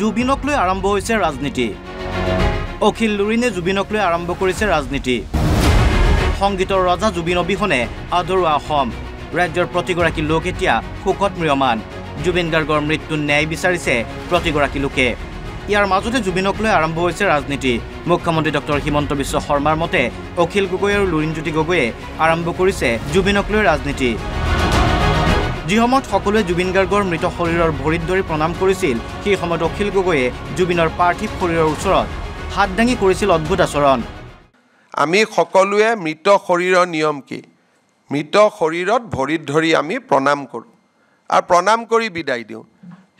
জুবিনক লৈ আৰম্ভ হৈছে ৰাজনীতি অখিল লুৰিনে জুবিনক লৈ আৰম্ভ কৰিছে ৰাজনীতি সংগীতৰ ৰজা জুবিন অবিহনে আদৰুৱা অসম ৰাজ্যৰ প্ৰতিগৰাকী লোক এতিয়া শোকত ম্ৰিয়মান জুবিন গাৰ্গৰ মৃত্যু ন্যায় বিচাৰিছে প্ৰতিগৰাকী লোকে ইয়াৰ মাজতে জুবিনক লৈ আৰম্ভ হৈছে ৰাজনীতি মুখ্যমন্ত্ৰী ডক্টৰ হিমন্ত বিশ্ব শৰ্মাৰ মতে অখিল গগৈ আৰু লুৰিনজ্যোতি গগৈয়ে আৰম্ভ কৰিছে জুবিনক লৈ ৰাজনীতি যিসময়ত সকলোৱে জুবিন গাৰ্গৰ মৃত শৰীৰৰ ভৰিত ধৰি প্ৰণাম কৰিছিল সেই সময়ত অখিল গগৈয়ে জুবিনৰ পাৰ্থিৱ শৰীৰৰ ওচৰত হাত দাঙি কৰিছিল অদ্ভুত আচৰণ আমি সকলোৱে মৃত শৰীৰৰ নিয়ম কি মৃত শৰীৰত ভৰিত ধৰি আমি প্ৰণাম কৰোঁ আৰু প্ৰণাম কৰি বিদায় দিওঁ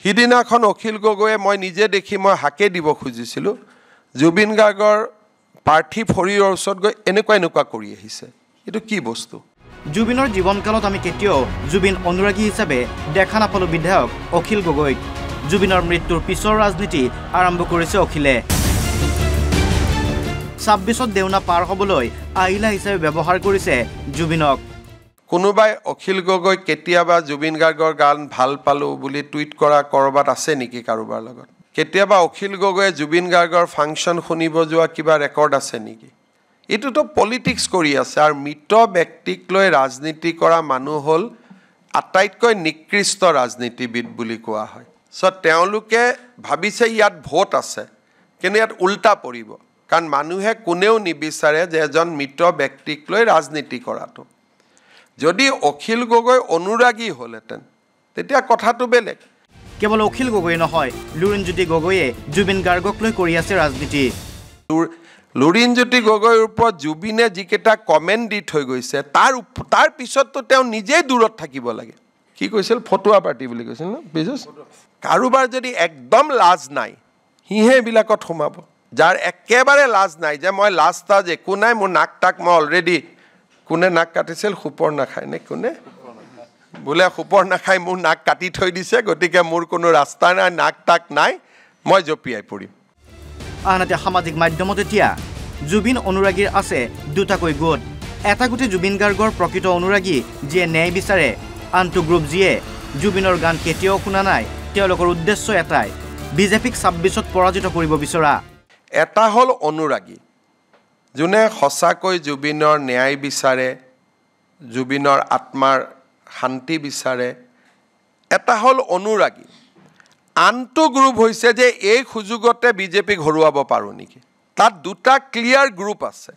সিদিনাখন অখিল গগৈয়ে মই নিজে দেখি মই হাকে দিব খুজিছিলোঁ জুবিন গাৰ্গৰ পাৰ্থিৱ শৰীৰৰ ওচৰত গৈ এনেকুৱা কৰি আহিছে এইটো কি বস্তু জুবিনৰ জীৱনকালত আমি কেতিয়াও জুবিন অনুৰাগী হিচাপে দেখা নাপালো বিধায়ক অখিল গগৈক জুবিনৰ মৃত্যুৰ পিছৰ ৰাজনীতি আৰম্ভ কৰিছে অখিলে 26ত দেউনা পাৰ হ'বলৈ আহিলা হিচাপে ব্যৱহাৰ কৰিছে জুবিনক কোনোবাই অখিল গগৈ কেতিয়াবা জুবিন গাৰ্গৰ গান ভাল পালো বুলি টুইট কৰা কৰবাত আছে নেকি কাৰোবাৰ লগত কেতিয়াবা অখিল গগৈয়ে জুবিন গাৰ্গৰ ফাংচন শুনিব যোৱা কিবা ৰেকৰ্ড আছে নেকি এটোতো পলিটিক্স কৰি আছে আৰু মৃত ব্যক্তিক লৈ ৰাজনীতি কৰা মানুহ হ'ল আটাইতকৈ নিকৃষ্ট ৰাজনীতিবিদ বুলি কোৱা হয় তেওঁলোকে ভাবিছে ইয়াত ভোট আছে কিন্তু ইয়াত উল্টা পৰিব কাৰণ মানুহে কোনেও নিবিচাৰে যে এজন মৃত ব্যক্তিক লৈ ৰাজনীতি কৰাটো যদি অখিল গগৈ অনুৰাগী হ'লহেঁতেন তেতিয়া কথাটো বেলেগ কেৱল অখিল গগৈ নহয় লুৰিনজ্যোতি গগৈয়ে জুবিন গাৰ্গক লৈ কৰি আছে ৰাজনীতি লুৰিনজ্যোতি গগৈৰ ওপৰত জুবিনে যিকেইটা কমেণ্ট দি থৈ গৈছে তাৰ পিছততো তেওঁ নিজেই দূৰত থাকিব লাগে কি কৈছিল ফটুৱা পাৰ্টি বুলি কৈছিল ন বিজুছ কাৰোবাৰ যদি একদম লাজ নাই সিহে এইবিলাকত সোমাব যাৰ একেবাৰে লাজ নাই যে মই লাজ তাজ একো নাই মোৰ নাক টাক মই অলৰেডি কোনে নাক কাটিছিল সুপৰ নাখায় নে কোনে বোলে সুপৰ নাখায় মোৰ নাক কাটি থৈ দিছে গতিকে মোৰ কোনো ৰাস্তা নাই নাক টাক নাই মই জপিয়াই পৰিম আনহাতে সামাজিক মাধ্যমত এতিয়া জুবিন অনুৰাগীৰ আছে দুটাকৈ গোট এটা গোটে জুবিন গাৰ্গৰ প্ৰকৃত অনুৰাগী যিয়ে ন্যায় বিচাৰে আনটো গ্ৰুপ যিয়ে জুবিনৰ গান কেতিয়াও শুনা নাই তেওঁলোকৰ উদ্দেশ্য এটাই বিজেপিক 26ত পৰাজিত কৰিব বিচৰা এটা হ'ল অনুৰাগী যোনে সঁচাকৈ জুবিনৰ ন্যায় বিচাৰে জুবিনৰ আত্মাৰ শান্তি বিচাৰে এটা হ'ল অনুৰাগী আনটো গ্ৰুপ হৈছে যে এই সুযোগতে বিজেপিক হৰুৱাব পাৰোঁ নেকি তাত দুটা ক্লিয়াৰ গ্ৰুপ আছে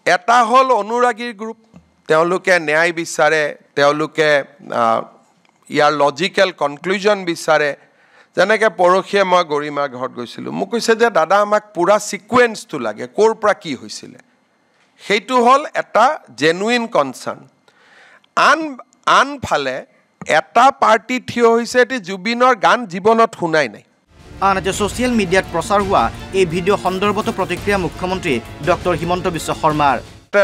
এটা হ'ল অনুৰাগীৰ গ্ৰুপ তেওঁলোকে ন্যায় বিচাৰে তেওঁলোকে ইয়াৰ লজিকেল কনক্লুজন বিচাৰে যেনেকৈ পৰহিয়ে মই গৰিমাৰ ঘৰত গৈছিলোঁ মোক কৈছে যে দাদা আমাক পুৰা ছিকুৱেঞ্চটো লাগে ক'ৰ পৰা কি হৈছিলে সেইটো হ'ল এটা জেনুইন কনচাৰ্ণ আনফালে এটা পাৰ্টি থিয় হৈছে এটি জুবিনৰ গান জীৱনত শুনাই নাই আনহাতে ছ'চিয়েল মিডিয়াত প্ৰচাৰ হোৱা এই ভিডিঅ' সন্দৰ্ভতো প্ৰতিক্ৰিয়া মুখ্যমন্ত্ৰী ডক্টৰ হিমন্ত বিশ্ব শৰ্মাৰ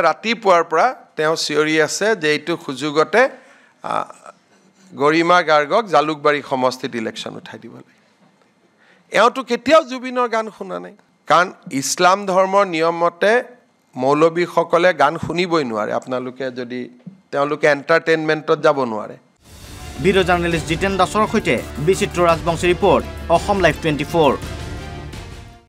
ৰাতিপুৱাৰ পৰা তেওঁ চিঞৰি আছে যে এইটো সুযোগতে গৰিমা গাৰ্গক জালুকবাৰী সমষ্টিত ইলেকশ্যন উঠাই দিব লাগে এওঁতো কেতিয়াও জুবিনৰ গান শুনা নাই কাৰণ ইছলাম ধৰ্মৰ নিয়মতে মৌলবীসকলে গান শুনিবই নোৱাৰে আপোনালোকে যদি তেওঁলোকে এণ্টাৰটেইনমেণ্টত যাব নোৱাৰে ভিডিঅ' জাৰ্নেলিষ্ট জিতেন দাসৰ সৈতে বিচিত্ৰ ৰাজবংশী ৰিপৰ্ট অসম লাইভ 24